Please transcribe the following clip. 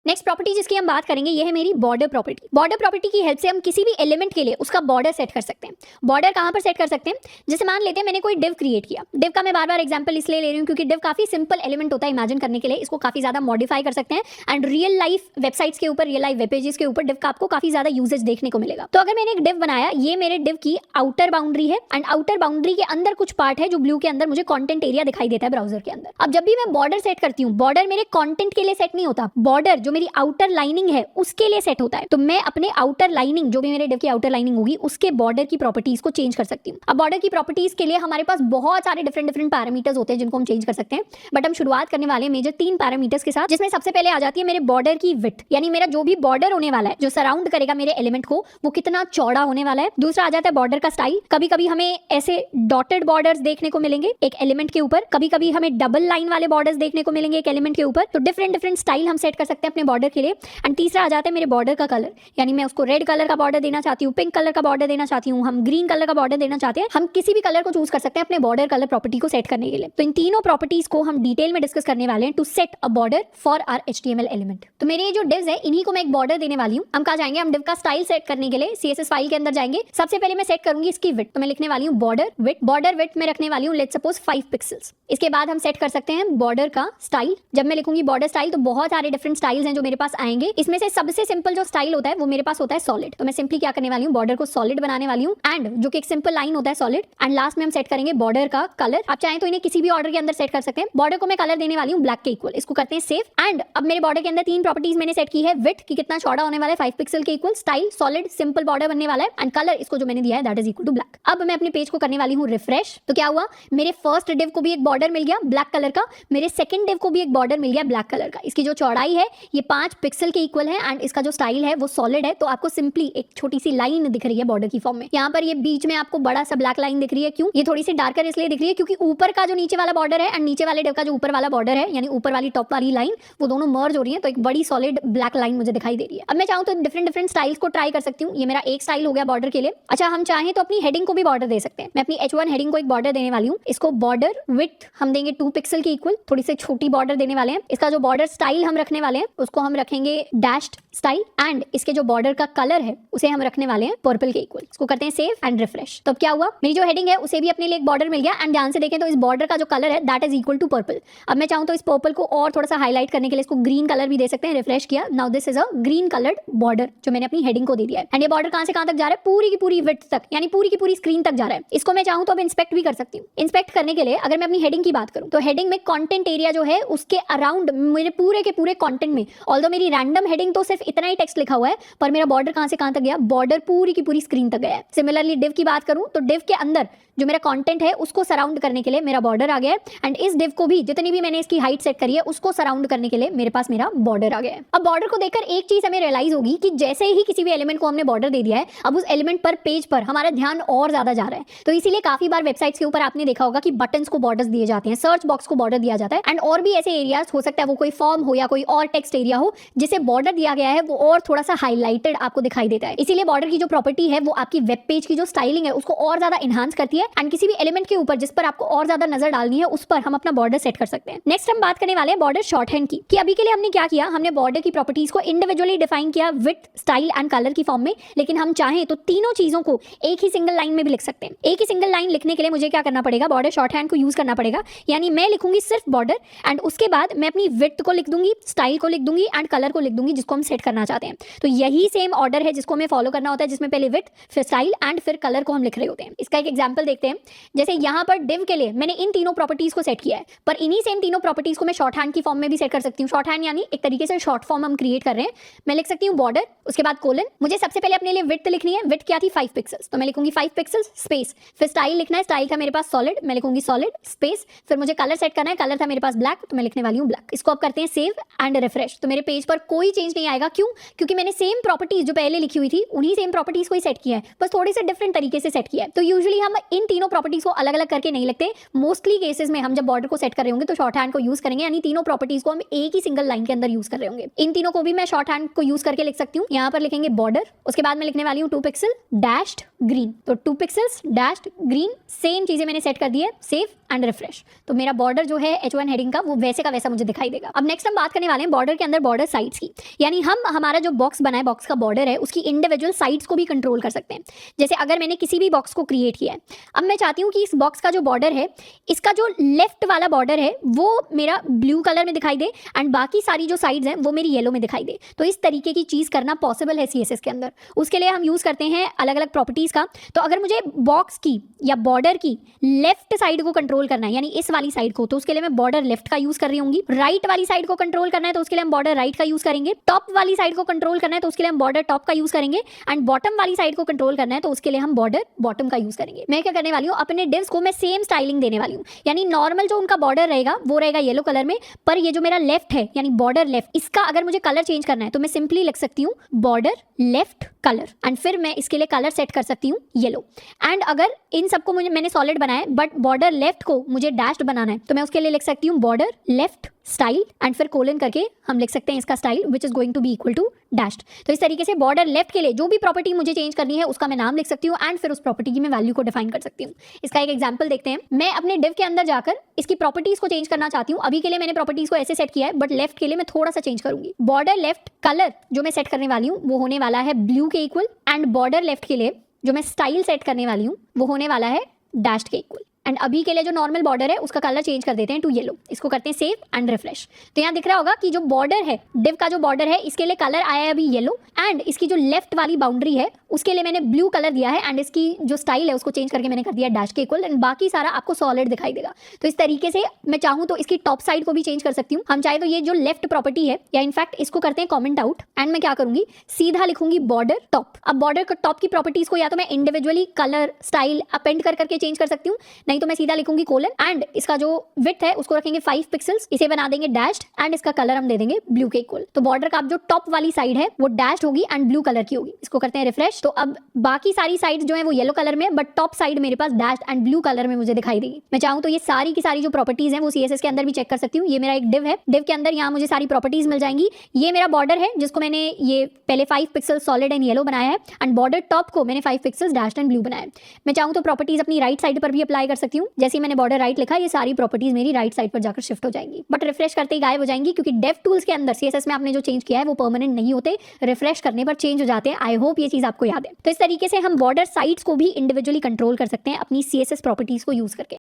Next property जिसकी हम बात करेंगे ये है मेरी बॉर्डर प्रॉपर्टी। बॉर्डर प्रॉपर्टी की हेल्प से हम किसी भी एलिमेंट के लिए उसका बॉर्डर सेट कर सकते हैं। बॉर्डर कहाँ पर सेट कर सकते हैं? जैसे मान लेते हैं मैंने कोई डिव क्रिएट किया। डिव का मैं बार बार एग्जांपल इसलिए ले रही हूँ क्योंकि डिव काफी सिंपल एलिमेंट होता है इमेजिन करने के लिए, इसको काफी ज्यादा मॉडिफाई कर सकते हैं एंड रियल लाइफ वेबसाइट्स के ऊपर, रियल लाइफ वेब पेजेस के ऊपर डिव का आपको काफी ज्यादा यूजेज देखने को मिलेगा। तो अगर मैंने एक डिव बनाया, ये मेरे डिव की आउटर बाउंड्री है एंड आउटर बाउंड्री के अंदर कुछ पार्ट है जो ब्लू के अंदर मुझे कंटेंट एरिया दिखाई देता है ब्राउजर के अंदर। अब जब भी मैं बॉर्डर सेट करती हूँ, बॉर्डर मेरे कंटेंट के लिए सेट नहीं होता, बॉर्डर जो मेरी आउटर लाइनिंग है उसके लिए सेट होता है। तो मैं अपने आउटर लाइनिंग, जो भी मेरे डिव की आउटर लाइनिंग होगी, उसके बॉर्डर की प्रॉपर्टीज को चेंज कर सकती हूँ। अब बॉर्डर की प्रॉपर्टीज के लिए हमारे पास बहुत सारे डिफरेंट पैरामीटर्स होते हैं जिनको हम चेंज कर सकते हैं, बट हम शुरुआत करने वाले हैं मेजर 3 पैरामीटर्स के साथ, जिसमें सबसे पहले आ जाती है मेरे बॉर्डर की विड्थ, यानी मेरा जो भी बॉर्डर होने वाला है, जो सराउंड करेगा मेरे एलिमेंट को, वो कितना चौड़ा होने वाला है। दूसरा आ जाता है बॉर्डर का स्टाइल। कभी कभी हमें ऐसे डॉटेड बॉर्डर्स देखने को मिलेंगे एक एलिमेंट के ऊपर, कभी कभी हमें डबल लाइन वाले बॉर्डर्स देखने को मिलेंगे एक एलिमेंट के ऊपर। तो डिफरेंट स्टाइल हम सेट कर सकते हैं अपने बॉर्डर के लिए। एंड तीसरा आ जाता है मेरे बॉर्डर का कलर, यानी मैं उसको रेड कलर का बॉर्डर देना चाहती हूँ, पिंक कलर का बॉर्डर देना चाहती हूँ, हम ग्रीन कलर का बॉर्डर देना चाहते हैं। हम किसी भी कलर को चूज कर सकते हैं अपने बॉर्डर कलर प्रॉपर्टी को सेट करने के लिए। तो इन तीनों प्रॉपर्टीज को हम डिटेल में डिस्कस करने वाले हैं to set a border for our HTML element. तो मेरे ये जो डिव्स है इन्हीं को मैं एक बॉर्डर देने वाली हूँ। हम कहाँ जाएंगे? हम डिव का स्टाइल सेट करने के लिए CSS फाइल के अंदर जाएंगे। सबसे पहले मैं सेट करूंगी इसकी विड्थ, तो मैं लिखने वाली हूँ बॉर्डर विड्थ। बॉर्डर विड्थ में रखने वाली हूँ लेट्स सपोज 5 पिक्सल्स। इसके बाद हम सेट कर सकते हैं बॉर्डर का स्टाइल। जब मैं लिखूंगी बॉर्डर स्टाइल तो बहुत सारे डिफरेंट स्टाइल्स हैं जो मेरे पास आएंगे। इसमें से सबसे सिंपल जो स्टाइल होता है वो मेरे पास होता है सॉलिड। तो मैं सिंपली क्या करने वाली हूँ, बॉर्डर को सॉलिड बनाने वाली हूँ एंड जो कि एक सिंपल लाइन होता है सॉलिड। एंड लास्ट में हम सेट करेंगे बॉर्डर का कलर। आप चाहें तो इन्हें किसी भी ऑर्डर के अंदर सेट कर सकते हैं। बॉर्डर को मैं कलर देने वाली हूँ ब्लैक के इक्वल। इसको करते हैं सेव। एंड अब मेरे बॉर्डर के अंदर 3 प्रॉपर्टीज मैंने सेट की है। विड्थ की कितना चौड़ा होने वाला है 5 पिक्सल के equal, style solid simple border बनने वाला है एंड कलर इसको जो मैंने दिया है that is equal to black. अब मैं अपने पेज को करने वाली हूँ रिफ्रेश। तो क्या हुआ, मेरे फर्स्ट डिव को भी एक बॉर्डर मिल गया ब्लैक कलर का, मेरे सेकंड डिव को भी एक बॉर्डर मिल गया ब्लैक कलर का। इसकी जो चौड़ाई है ये 5 पिक्सल के इक्वल है एंड इसका जो स्टाइल है वो सॉलिड है। तो आपको सिंपली एक छोटी सी लाइन दिख रही है बॉर्डर की फॉर्म में। यहाँ पर ये बीच में आपको बड़ा सा ब्लैक लाइन दिख रही है। क्यों? ये थोड़ी सी डार्कर इसलिए दिख रही है क्योंकि ऊपर का जो नीचे वाला बॉर्डर है एंड नीचे वाले डिव का जो ऊपर वाला बॉर्डर है, यानी ऊपर वाली टॉप वाली लाइन, वो दोनों मर्ज हो रही है। तो एक बड़ी सॉलिड ब्लैक लाइन मुझे दिखाई दे रही है। अब मैं चाहूँ तो डिफरेंट स्टाइल्स को ट्राई कर सकती हूँ। ये मेरा एक स्टाइल हो गया बॉर्डर के लिए। अच्छा, हम चाहें तो अपनी हेडिंग को भी बॉर्डर दे सकते हैं। मैं अपनी H1 हेडिंग को एक बॉर्डर देने वाली हूँ। इसको बॉर्डर विड्थ हम देंगे 2 पिक्सल के इक्वल, थोड़ी सी छोटी बॉर्डर देने वाले हैं। इसका जो बॉर्डर स्टाइल हम रखने वाले हैं उसको हम रखेंगे डैश्ड स्टाइल एंड इसके जो बॉर्डर का कलर है उसे हम रखने वाले हैं पर्पल के इक्वल। इसको करते हैं सेव एंड रिफ्रेश। तो अब क्या हुआ, मेरी जो हेडिंग है उसे भी अपने लिए एक बॉर्डर मिल गया एंड ध्यान से देखें तो इस बॉर्डर का जो कलर है that is equal to purple. अब मैं चाहूँ तो इस पर्पल को और थोड़ा सा हाईलाइट करने के लिए इसको ग्रीन कलर भी दे सकते हैं। रिफ्रेश किया, now this is a green coloured border जो मैंने अपनी हेडिंग को दे दिया है। एंड ये बॉर्डर कहां से कहां तक जा रहा है, पूरी की पूरी विड्थ तक, यानी पूरी की पूरी स्क्रीन तक जा रहा है। इसको मैं चाहूँ तो अब इंस्पेक्ट भी कर सकती हूँ। इंस्पेक्ट करने के लिए अगर मैं अपनी हेडिंग की बात करूँ तो हेडिंग में कंटेंट एरिया जो है उसके अराउंड मेरे पूरे के पूरे कंटेंट में, ऑल्दो मेरी रैंडम हेडिंग तो सिर्फ इतना ही टेक्स्ट लिखा हुआ है, पर मेरा बॉर्डर कहां से कहां तक गया, बॉर्डर पूरी की पूरी स्क्रीन तक गया है। सिमिलरली डिव की बात करूं तो डिव के अंदर जो मेरा कंटेंट है उसको सराउंड करने के लिए मेरा बॉर्डर आ गया है एंड इस डिव को भी जितनी भी मैंने इसकी हाइट सेट करी है उसको सराउंड करने के लिए मेरे पास मेरा बॉर्डर आ गया है। अब बॉर्डर को देखकर एक चीज हमें रियलाइज होगी कि जैसे ही किसी भी एलिमेंट को हमने बॉर्डर दे दिया है, अब उस एलिमेंट पर पेज पर हमारा ध्यान और ज्यादा जा रहा है। तो इसीलिए काफी बार वेबसाइट्स के ऊपर आपने देखा होगा कि बटन्स को बॉर्डर्स दिए जाते हैं, सर्च बॉक्स को बॉर्डर दिया जाता है एंड और भी ऐसे एरियाज हो सकता है, वो कोई फॉर्म हो या कोई और टेक्स्ट एरिया हो जिसे बॉर्डर दिया गया है वो और थोड़ा सा हाईलाइटेड आपको दिखाई देता है। इसीलिए बॉर्डर की जो प्रॉपर्टी है वो आपकी वेब पेज की जो स्टाइलिंग है उसको और ज्यादा एनहांस करती है एंड किसी भी एलिमेंट के ऊपर जिस पर आपको और ज्यादा नजर डालनी है उस पर हम अपना बॉर्डर सेट कर सकते हैं। नेक्स्ट हम बात करने वाले हैं बॉर्डर शॉर्टहैंड की, कि अभी के लिए हमने क्या किया, हमने बॉर्डर की प्रॉपर्टीज को इंडिविजुअली डिफाइन किया विड्थ, स्टाइल एंड कलर की फॉर्म में, लेकिन हम चाहें तो तीनों चीजों को एक ही सिंगल लाइन में भी लिख सकते हैं। एक ही सिंगल लाइन लिखने के लिए मुझे क्या करना पड़ेगा, बॉर्डर शॉर्टहैंड को यूज करना पड़ेगा। यानी मैं लिखूंगी सिर्फ बॉर्डर एंड उसके बाद मैं अपनी विड्थ को लिख दूंगी, स्टाइल को लिख दूंगी एंड कलर को लिख दूंगी जिसको हम सेट करना चाहते हैं। तो यही सेम ऑर्डर है जिसको हमें फॉलो करना होता है, जिसमें पहले विड्थ फिर स्टाइल एंड फिर कलर को हम लिख रहे होते हैं। इसका एक एग्जांपल देखते हैं। जैसे यहाँ पर डिव के लिए मैंने इन तीनों प्रॉपर्टीज को सेट किया है, पर इन्हीं सेम तीनों प्रॉपर्टीज को मैं शॉर्ट हैंड की फॉर्म में भी सेट कर सकती हूँ। शॉर्ट हैंड यानी एक तरीके से शॉर्ट फॉर्म हम क्रिएट कर रहे हैं। मैं लिख सकती हूँ बॉर्डर, उसके बाद कोलन। मुझे सबसे पहले अपने लिए विड्थ लिखनी है। विड्थ क्या थी, 5 पिक्सल्स, तो मैं लिखूंगी 5 पिक्सल्स स्पेस। फिर स्टाइल लिखना है, स्टाइल था मेरे पास सॉलिड, मैं लिखूंगी सॉलिड स्पेस। फिर मुझे कलर सेट करना है, कलर था मेरे पास ब्लैक, तो मैं लिखने वाली हूँ ब्लैक। इसको अब करते हैं सेव एंड रिफ्रेश। तो मेरे पेज पर कोई चेंज नहीं आएगा आएगा। क्यों? क्योंकि मैंने सेम प्रॉपर्टीज जो पहले लिखी हुई थी उन्हीं सेम प्रॉपर्टीज को ही सेट किया है, बस थोड़े से डिफरेंट तरीके से सेट किया है। तो यूजुअली हम इन तीनों प्रॉपर्टीज को अलग अलग करके नहीं लिखते। मोस्टली केसेस में हम जब बॉर्डर को सेट कर रहे होंगे तो शॉर्ट हैंड को यूज करेंगे, यानी तीनों प्रॉपर्टीज को हम एक ही सिंगल लाइन के अंदर यूज कर रहे होंगे। इन तीनों को भी मैं शॉर्ट हैंड को यूज करके लिख सकती हूँ। यहाँ पर लिखेंगे बॉर्डर, उसके बाद मैं लिखने वाली हूँ 2 पिक्सल डैश्ड ग्रीन। तो 2 पिक्सल्स डैश्ड ग्रीन, सेम चीजें मैंने सेट कर दी है, सेव एंड रिफ्रेश। तो मेरा बॉर्डर जो है H1 हेडिंग का वो वैसे का वैसा मुझे दिखाई देगा। अब नेक्स्ट हम बात करने वाले हैं बॉर्डर के अंदर बॉर्डर साइड्स की, यानी हम हमारा जो बॉक्स बना है, बॉक्स का बॉर्डर है, उसकी इंडिविजुअल साइड्स को भी कंट्रोल कर सकते हैं। जैसे अगर मैंने किसी भी बॉक्स को क्रिएट किया है, अब मैं चाहती हूँ कि इस बॉक्स का जो बॉर्डर है, इसका जो लेफ्ट वाला बॉर्डर है वो मेरा ब्लू कलर में दिखाई दे एंड बाकी सारी जो साइड्स हैं वो मेरी येलो में दिखाई दे। तो इस तरीके की चीज करना पॉसिबल है CSS के अंदर। उसके लिए हम यूज करते हैं अलग अलग प्रॉपर्टीज का। तो अगर मुझे बॉक्स की या बॉर्डर की लेफ्ट साइड को कंट्रोल करना है, यानी इस वाली साइड को, तो उसके लिए मैं बॉर्डर लेफ्ट का यूज कर रही होंगी। राइट वाली साइड को कंट्रोल करना है तो उसके लिए हम बॉर्डर राइट का यूज करेंगे। टॉप वाली साइड को कंट्रोल करना है तो उसके लिए हम बॉर्डर टॉप का यूज करेंगे एंड बॉटम वाली साइड को कंट्रोल करना है तो उसके लिए हम बॉर्डर बॉटम का यूज करेंगे। मैं क्या करने वाली हूँ, अपने डिव्स को मैं सेम स्टाइलिंग देने वाली हूँ, यानी नॉर्मल जो उनका बॉर्डर रहेगा वो रहेगा येलो कलर में, पर ये जो मेरा लेफ्ट है यानी बॉर्डर लेफ्ट, इसका अगर मुझे कलर चेंज करना है तो मैं सिंपली लिख सकती हूँ बॉर्डर लेफ्ट कलर एंड फिर मैं इसके लिए कलर सेट कर सकती हूँ येलो। एंड अगर इन सबको मैंने सॉलिड बनाया है बट बॉर्डर लेफ्ट को मुझे डैश्ड बनाना है तो मैं उसके लिए लिख सकती हूँ बॉर्डर लेफ्ट स्टाइल एंड फिर कोलन करके हम लिख सकते हैं इसका style which is going to be equal to dashed. तो इस तरीके से बॉर्डर लेफ्ट के लिए जो भी प्रॉपर्टी मुझे चेंज करनी है उसका मैं नाम लिख सकती हूँ एंड फिर उस प्रॉपर्टी की मैं वैल्यू को डिफाइन कर सकती हूँ। इसका एक एग्जांपल देखते हैं। मैं अपने डिव के अंदर जाकर इसकी प्रॉपर्टीज को चेंज करना चाहती हूँ। अभी के लिए मैंने प्रॉपर्टीज को ऐसे सेट किया है बट लेफ्ट के लिए मैं थोड़ा सा चेंज करूंगी। बॉर्डर लेफ्ट कलर जो मैं सेट करने वाली हूँ वो होने वाला है ब्लू के इक्वल एंड बॉर्डर लेफ्ट के लिए जो मैं स्टाइल सेट करने वाली हूँ वो होने वाला है डैश्ड के इक्वल। एंड अभी के लिए जो नॉर्मल बॉर्डर है उसका कलर चेंज कर देते हैं टू येलो। इसको करते हैं सेव एंड रिफ्रेश। तो यहाँ दिख रहा होगा कि जो बॉर्डर है, डिव का जो बॉर्डर है, इसके लिए कलर आया है अभी येलो एंड इसकी जो लेफ्ट वाली बाउंड्री है उसके लिए मैंने ब्लू कलर दिया है एंड इसकी जो स्टाइल है उसको चेंज करके मैंने कर दिया डैश के इक्वल एंड बाकी सारा आपको सॉलिड दिखाई देगा। तो इस तरीके से मैं चाहूँ तो इसकी टॉप साइड को भी चेंज कर सकती हूँ। हम चाहे तो ये जो लेफ्ट प्रॉपर्टी है या इनफैक्ट इसको करते हैं कॉमेंट आउट एंड मैं क्या करूंगी, सीधा लिखूंगी बॉर्डर टॉप। अब बॉर्डर टॉप की प्रॉपर्टीज को या तो मैं इंडिविजुअली कलर स्टाइल अपेंड करके चेंज कर सकती हूँ, नहीं तो मैं सीधा लिखूंगी कोलन एंड इसका जो विड्थ है उसको रखेंगे 5 पिक्सल्स, इसे बना देंगे डैश्ड एंड इसका कलर हम दे देंगे ब्लू के इक्वल। तो बॉर्डर का जो टॉप वाली साइड है वो डैश्ड होगी एंड ब्लू कलर की होगी। इसको करते हैं रिफ्रेश। तो अब बाकी सारी साइड्स जो है वो येलो कलर में बट टॉप साइड मेरे पास डैश्ड एंड ब्लू कलर में मुझे दिखाई देगी। मैं चाहूँ तो ये सारी की सारी जो प्रॉपर्टीज है वो CSS के अंदर भी चेक कर सकती हूँ। ये मेरा एक डिव है, डिव के अंदर यहाँ मुझे सारी प्रॉपर्टीज मिल जाएंगी। ये मेरा बॉर्डर है जिसको मैंने ये पहले 5 पिक्सल सॉलिड एंड येलो बनाया है एंड बॉर्डर टॉप को मैंने 5 पिक्सल्स डैश्ड एंड ब्लू बनाया है। मैं चाहूँ तो प्रॉपर्टीज अपनी राइट साइड पर भी अप्लाई कर सकती हूँ। जैसे मैंने बॉर्डर राइट लिखा, ये सारी प्रॉपर्टीज मेरी राइट साइड पर जाकर शिफ्ट हो जाएंगी बट रिफ्रेश करते ही गायब हो जाएंगी क्योंकि डेव टूल्स के अंदर CSS में आपने जो चेंज किया है वो परमानेंट नहीं होते, रिफ्रेश करने पर चेंज हो जाते हैं। आई होप ये चीज आपको याद है। तो इस तरीके से हम बॉर्डर साइड्स को भी इंडिविजुअली कंट्रोल कर सकते हैं अपनी CSS प्रॉपर्टीज को यूज करके।